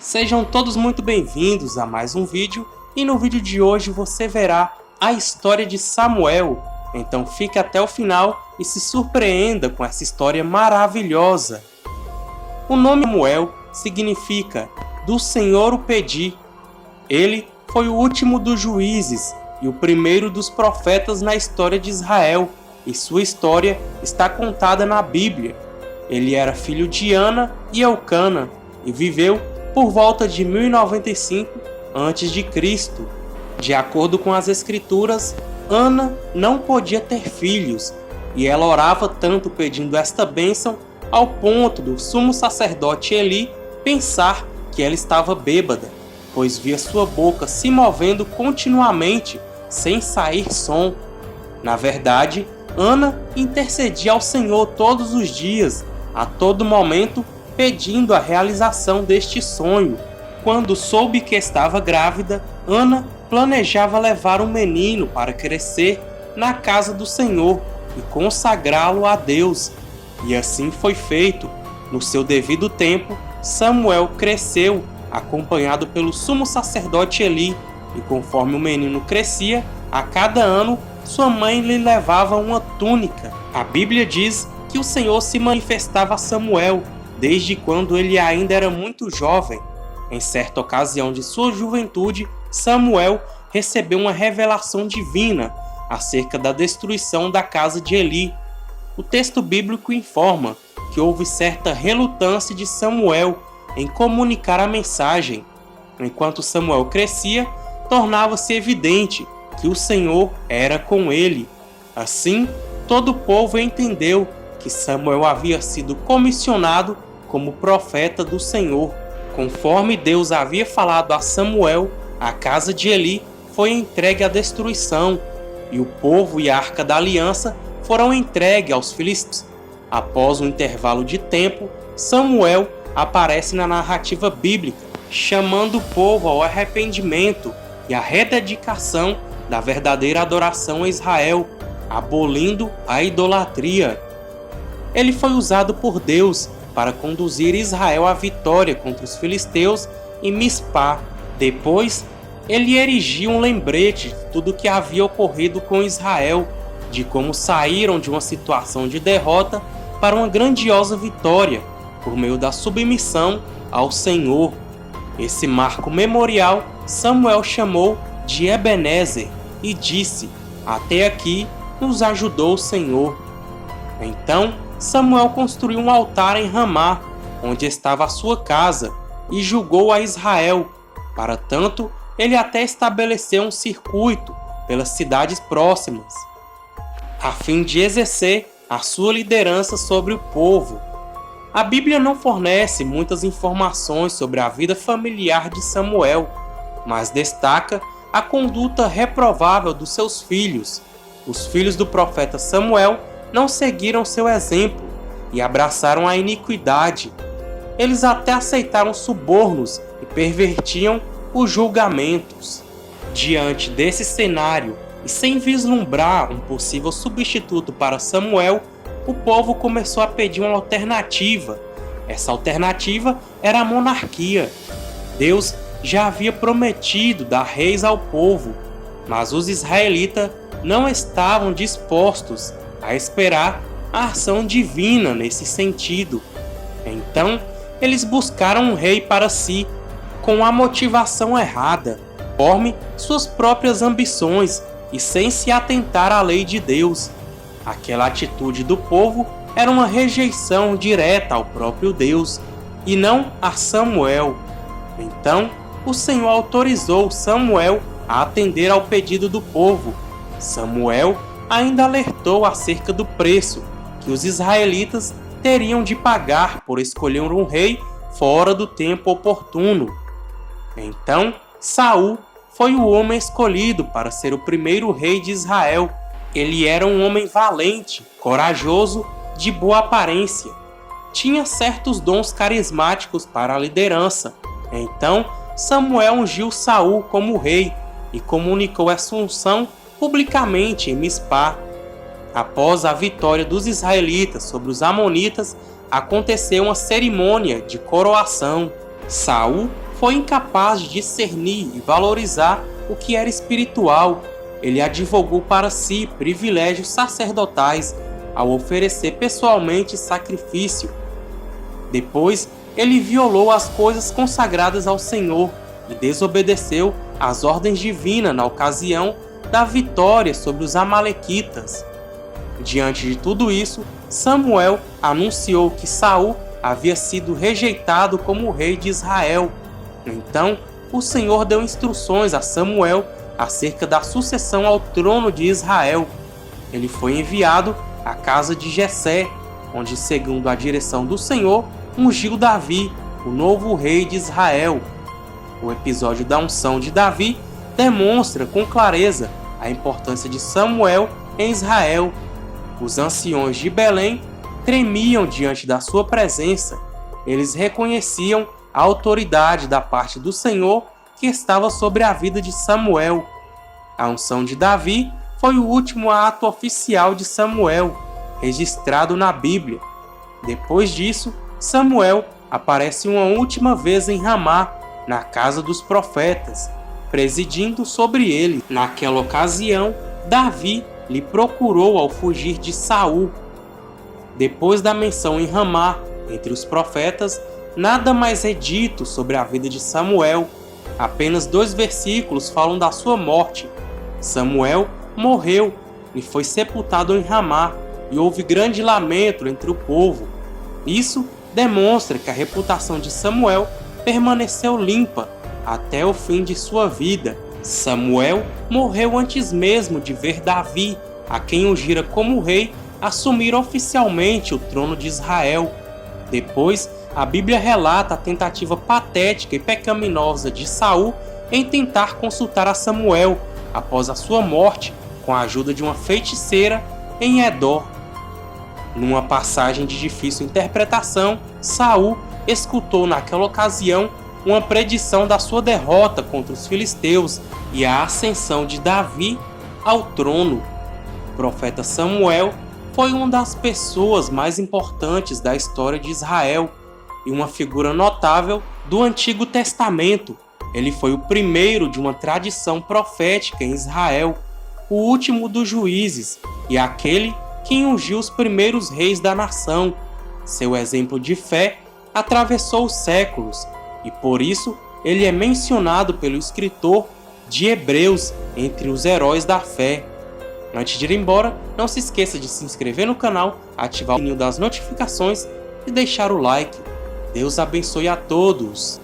Sejam todos muito bem-vindos a mais um vídeo, e no vídeo de hoje você verá a história de Samuel. Então fique até o final e se surpreenda com essa história maravilhosa. O nome Samuel significa "do Senhor o pedi". Ele foi o último dos juízes e o primeiro dos profetas na história de Israel, e sua história está contada na Bíblia. Ele era filho de Ana e Elcana e viveu por volta de 1095 a.C. De acordo com as escrituras, Ana não podia ter filhos, e ela orava tanto pedindo esta bênção ao ponto do sumo sacerdote Eli pensar que ela estava bêbada, pois via sua boca se movendo continuamente sem sair som. Na verdade, Ana intercedia ao Senhor todos os dias, a todo momento, pedindo a realização deste sonho. Quando soube que estava grávida, Ana planejava levar um menino para crescer na casa do Senhor e consagrá-lo a Deus. E assim foi feito. No seu devido tempo, Samuel cresceu, acompanhado pelo sumo sacerdote Eli, e conforme o menino crescia, a cada ano sua mãe lhe levava uma túnica. A Bíblia diz que o Senhor se manifestava a Samuel desde quando ele ainda era muito jovem. Em certa ocasião de sua juventude, Samuel recebeu uma revelação divina acerca da destruição da casa de Eli. O texto bíblico informa que houve certa relutância de Samuel em comunicar a mensagem. Enquanto Samuel crescia, tornava-se evidente que o Senhor era com ele. Assim, todo o povo entendeu que Samuel havia sido comissionado como profeta do Senhor. Conforme Deus havia falado a Samuel, a casa de Eli foi entregue à destruição, e o povo e a arca da aliança foram entregues aos filisteus. Após um intervalo de tempo, Samuel aparece na narrativa bíblica, chamando o povo ao arrependimento e à rededicação da verdadeira adoração a Israel, abolindo a idolatria. Ele foi usado por Deus para conduzir Israel à vitória contra os filisteus em Mispá. Depois, ele erigiu um lembrete de tudo o que havia ocorrido com Israel, de como saíram de uma situação de derrota para uma grandiosa vitória, por meio da submissão ao Senhor. Esse marco memorial Samuel chamou de Ebenezer e disse: "Até aqui nos ajudou o Senhor". Então Samuel construiu um altar em Ramá, onde estava a sua casa, e julgou a Israel. Para tanto, ele até estabeleceu um circuito pelas cidades próximas, a fim de exercer a sua liderança sobre o povo. A Bíblia não fornece muitas informações sobre a vida familiar de Samuel, mas destaca a conduta reprovável dos seus filhos. Os filhos do profeta Samuel não seguiram seu exemplo e abraçaram a iniquidade. Eles até aceitaram subornos e pervertiam os julgamentos. Diante desse cenário, e sem vislumbrar um possível substituto para Samuel, o povo começou a pedir uma alternativa. Essa alternativa era a monarquia. Deus já havia prometido dar reis ao povo, mas os israelitas não estavam dispostos a esperar a ação divina nesse sentido. Então, eles buscaram um rei para si, com a motivação errada, conforme suas próprias ambições e sem se atentar à lei de Deus. Aquela atitude do povo era uma rejeição direta ao próprio Deus, e não a Samuel. Então, o Senhor autorizou Samuel a atender ao pedido do povo. Samuel ainda alertou acerca do preço que os israelitas teriam de pagar por escolher um rei fora do tempo oportuno. Então, Saul foi o homem escolhido para ser o primeiro rei de Israel. Ele era um homem valente, corajoso, de boa aparência. Tinha certos dons carismáticos para a liderança. Então, Samuel ungiu Saul como rei e comunicou essa unção publicamente em Mispá. Após a vitória dos israelitas sobre os amonitas, aconteceu uma cerimônia de coroação. Saul foi incapaz de discernir e valorizar o que era espiritual. Ele advogou para si privilégios sacerdotais ao oferecer pessoalmente sacrifício. Depois, ele violou as coisas consagradas ao Senhor e desobedeceu às ordens divinas na ocasião da vitória sobre os amalequitas. Diante de tudo isso, Samuel anunciou que Saul havia sido rejeitado como rei de Israel. Então, o Senhor deu instruções a Samuel acerca da sucessão ao trono de Israel. Ele foi enviado à casa de Jessé, onde, segundo a direção do Senhor, ungiu Davi, o novo rei de Israel. O episódio da unção de Davi demonstra com clareza a importância de Samuel em Israel. Os anciões de Belém tremiam diante da sua presença. Eles reconheciam a autoridade da parte do Senhor que estava sobre a vida de Samuel. A unção de Davi foi o último ato oficial de Samuel, registrado na Bíblia. Depois disso, Samuel aparece uma última vez em Ramá, na casa dos profetas, presidindo sobre ele. Naquela ocasião, Davi lhe procurou ao fugir de Saul. Depois da menção em Ramá entre os profetas, nada mais é dito sobre a vida de Samuel. Apenas 2 versículos falam da sua morte. Samuel morreu e foi sepultado em Ramá, e houve grande lamento entre o povo. Isso demonstra que a reputação de Samuel permaneceu limpa até o fim de sua vida. Samuel morreu antes mesmo de ver Davi, a quem ungira como rei, assumir oficialmente o trono de Israel. Depois, a Bíblia relata a tentativa patética e pecaminosa de Saul em tentar consultar a Samuel após a sua morte com a ajuda de uma feiticeira em Edor. Numa passagem de difícil interpretação, Saul escutou naquela ocasião uma predição da sua derrota contra os filisteus e a ascensão de Davi ao trono. O profeta Samuel foi uma das pessoas mais importantes da história de Israel e uma figura notável do Antigo Testamento. Ele foi o primeiro de uma tradição profética em Israel, o último dos juízes e aquele que ungiu os primeiros reis da nação. Seu exemplo de fé atravessou os séculos e por isso ele é mencionado pelo escritor de Hebreus entre os heróis da fé. Antes de ir embora, não se esqueça de se inscrever no canal, ativar o sininho das notificações e deixar o like. Deus abençoe a todos!